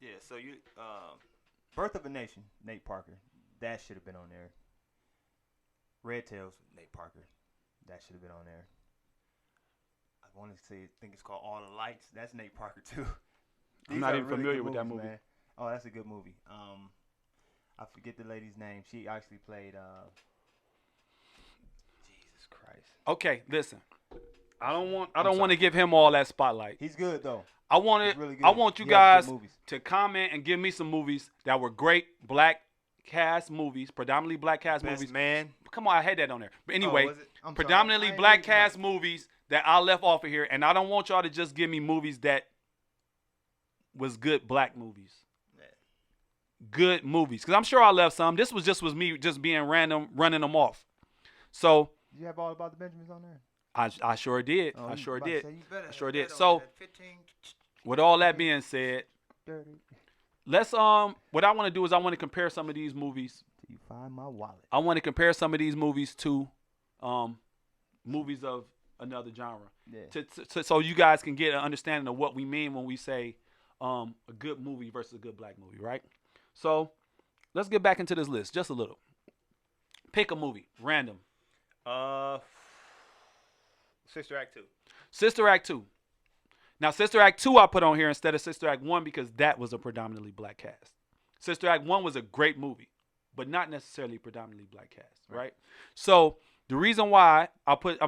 Yeah. So you, Birth of a Nation, Nate Parker. That should have been on there. Red Tails, Nate Parker. That should have been on there. I want to say, I think it's called All the Lights. That's Nate Parker too. I'm These not are even really familiar good with that movies, movie. man. Oh, that's a good movie. I forget the lady's name. She actually played. Jesus Christ. Okay, listen. I What's her don't name? want I I'm don't want sorry. to give him all that spotlight. He's good though. I want He's it. really I good. want you He has good guys movies. to comment and give me some movies that were great black cast movies, predominantly black cast Best movies. Man. Come on, I had that on there. But Oh, anyway, was it? I'm sorry. predominantly I ain't black read mine. cast movies that I left off of here, and I don't want y'all to just give me movies that was good black movies. Good movies, because I'm sure I left some. This was me just being random, running them off. So Did you have all about the Benjamins on there? I sure did. Oh, I you sure about to did. say you better I have sure that did. on So there, 15, with all that being said, 30. let's what I want to do is I want to compare some of these movies. Till you find my wallet. I want to compare some of these movies to movies of another genre. Yeah. So you guys can get an understanding of what we mean when we say a good movie versus a good black movie, right? So let's get back into this list just a little. Pick a movie, random. Uh, Sister Act 2. Sister Act 2. Now, Sister Act 2 I put on here instead of Sister Act 1 because that was a predominantly black cast. Sister Act 1 was a great movie, but not necessarily predominantly black cast, right? So the reason why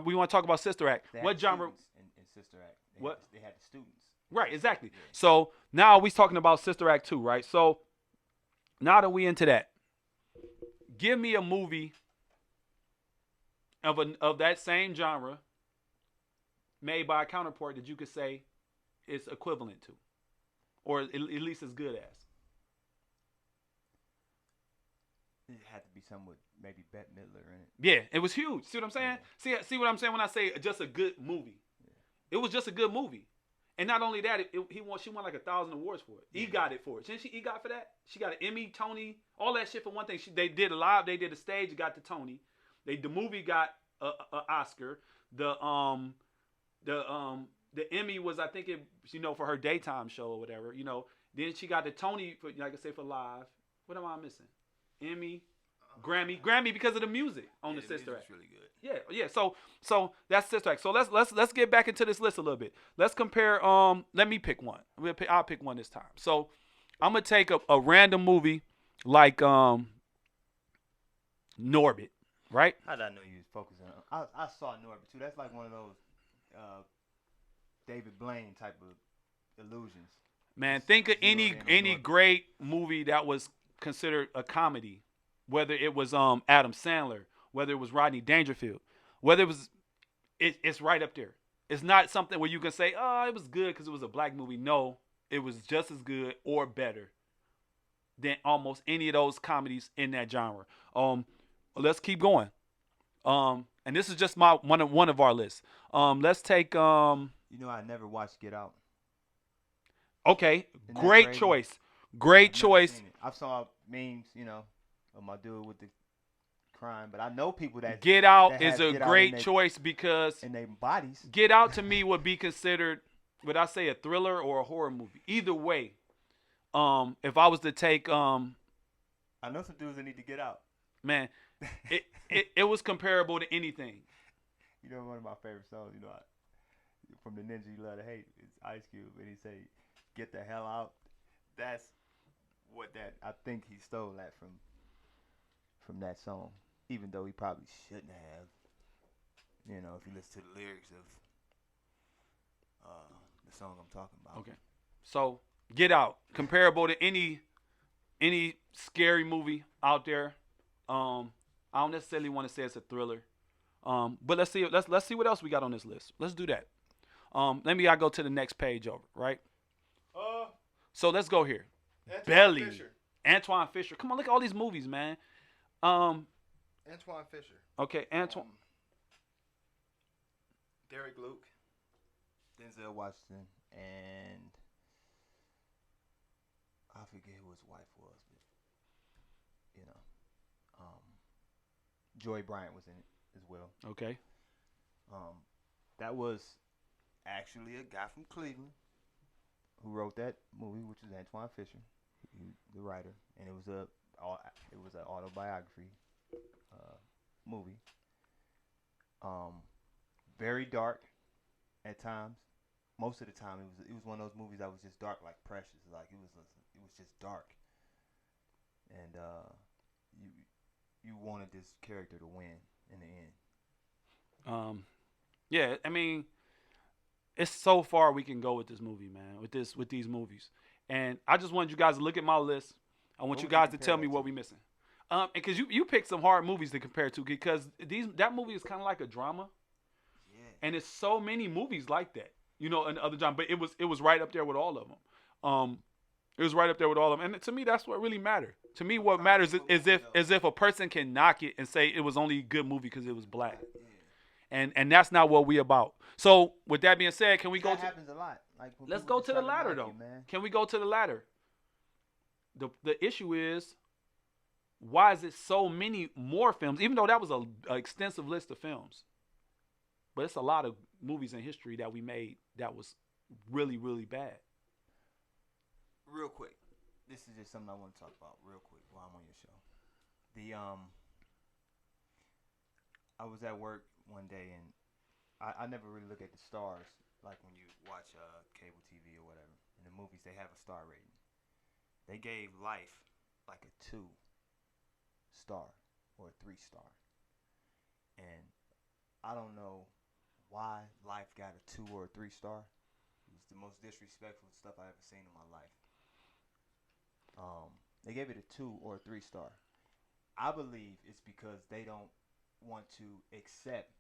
we want to talk about Sister Act. They had What the genre? students in Sister Act. What? They had the students. Right, exactly. Yeah. So now we talking about Sister Act 2, right? So now that we into that, give me a movie of that same genre made by a counterpart that you could say is equivalent to, or at least as good as. It had to be something with maybe Bette Midler in it. Yeah, it was huge. See what I'm saying? See what I'm saying when I say just a good movie. It was just a good movie. And not only that, she won like 1,000 awards for it. He got it for it. Didn't she EGOT for that? She got an Emmy, Tony, all that shit for one thing. They did a live, they did a stage, got the Tony. The movie got a Oscar. The Emmy was, I think it, for her daytime show or whatever. Then she got the Tony for, like I say, for live. What am I missing? Emmy, Grammy because of the music on the Sister Act. Really good. Yeah. So that's Sister Act. So let's get back into this list a little bit. Let's compare. Let me pick one. I'll pick one this time. So I'm gonna take a random movie like Norbit, right? How did I know you was focusing on? I saw Norbit too. That's like one of those David Blaine type of illusions. Man, think of any Norbit. great movie that was considered a comedy, whether it was Adam Sandler, whether it was Rodney Dangerfield, whether it was it's right up there. It's not something where you can say, oh, it was good because it was a black movie. No, it was just as good or better than almost any of those comedies in that genre. Let's keep going. And this is just one of our lists. Let's take I never watched Get Out. Okay, Isn't that great crazy? choice. Great I've never choice. seen it. I saw memes, of my dude with the crime, but I know people that Get Out that is have a Get Out great choice because in their bodies. Get Out to me would be considered, would I say, a thriller or a horror movie? Either way, if I was to take, I know some dudes that need to get out. man, it was comparable to anything. One of my favorite songs, from the Ninja You Love to Hate, is Ice Cube, and he say, "Get the hell out." That's what I think he stole that from that song, even though he probably shouldn't have. If you listen to the lyrics of the song I'm talking about. Okay, so Get Out, comparable to any scary movie out there. I don't necessarily want to say it's a thriller, but let's see what else we got on this list. Let's do that. I go to the next page over, right? So let's go here. Belly. Fisher. Antoine Fisher. Come on, look at all these movies, man. Antoine Fisher. Okay, Antoine. Derek Luke. Denzel Washington. And I forget who his wife was, but Joy Bryant was in it as well. Okay. That was actually a guy from Cleveland who wrote that movie, which is Antoine Fisher, the writer, and it was an autobiography uh, movie. Um, Very dark at times. Most of the time, it was one of those movies that was just dark, like Precious. Like it was just dark, and you you wanted this character to win in the end. Yeah, I mean, it's so far we can go with this movie, man. With these movies, and I just wanted you guys to look at my list. I want What you would you guys to compare tell me that what to? we missing. Because you picked some hard movies to compare to because that movie is kind of like a drama, Yeah. and it's so many movies like that, and other genre. But it was right up there with all of them. It was right up there with all of them, and to me, that's what really mattered. To me, I'm what trying to matters think is what movie if a person can knock it and say it was only a good movie because it was black, Yeah. and that's not what we about. So with that being said, can we go? That happens a lot. Like when Let's people go just to the try ladder knock though. you, man. Can we go to the ladder? The issue is why is it so many more films? Even though that was a extensive list of films, but it's a lot of movies in history that we made that was really really bad. Real quick, this is just something I want to talk about real quick while I'm on your show. The I was at work one day and I never really look at the stars like when you watch cable TV or whatever. In the movies, they have a star rating. They gave Life like a 2 star or a 3 star, and I don't know why Life got a 2 or a 3 star. It was the most disrespectful stuff I ever seen in my life. They gave it a 2 or a 3 star. I believe it's because they don't want to accept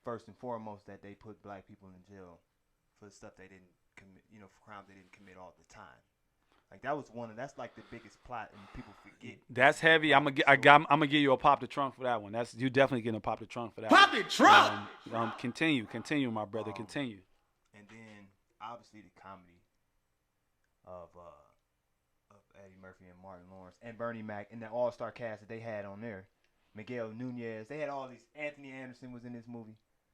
first and foremost that they put black people in jail for the stuff they didn't commit, for crimes they didn't commit all the time. Like that's like the biggest plot, and people forget. That's heavy. I'm gonna give you a pop the trunk for that one. That's you definitely getting a pop the trunk for that. Pop the trunk. Continue, my brother. Continue. And then obviously the comedy of Eddie Murphy and Martin Lawrence and Bernie Mac and the all-star cast that they had on there. Miguel Nunez. They had all these. Anthony Anderson was in this movie.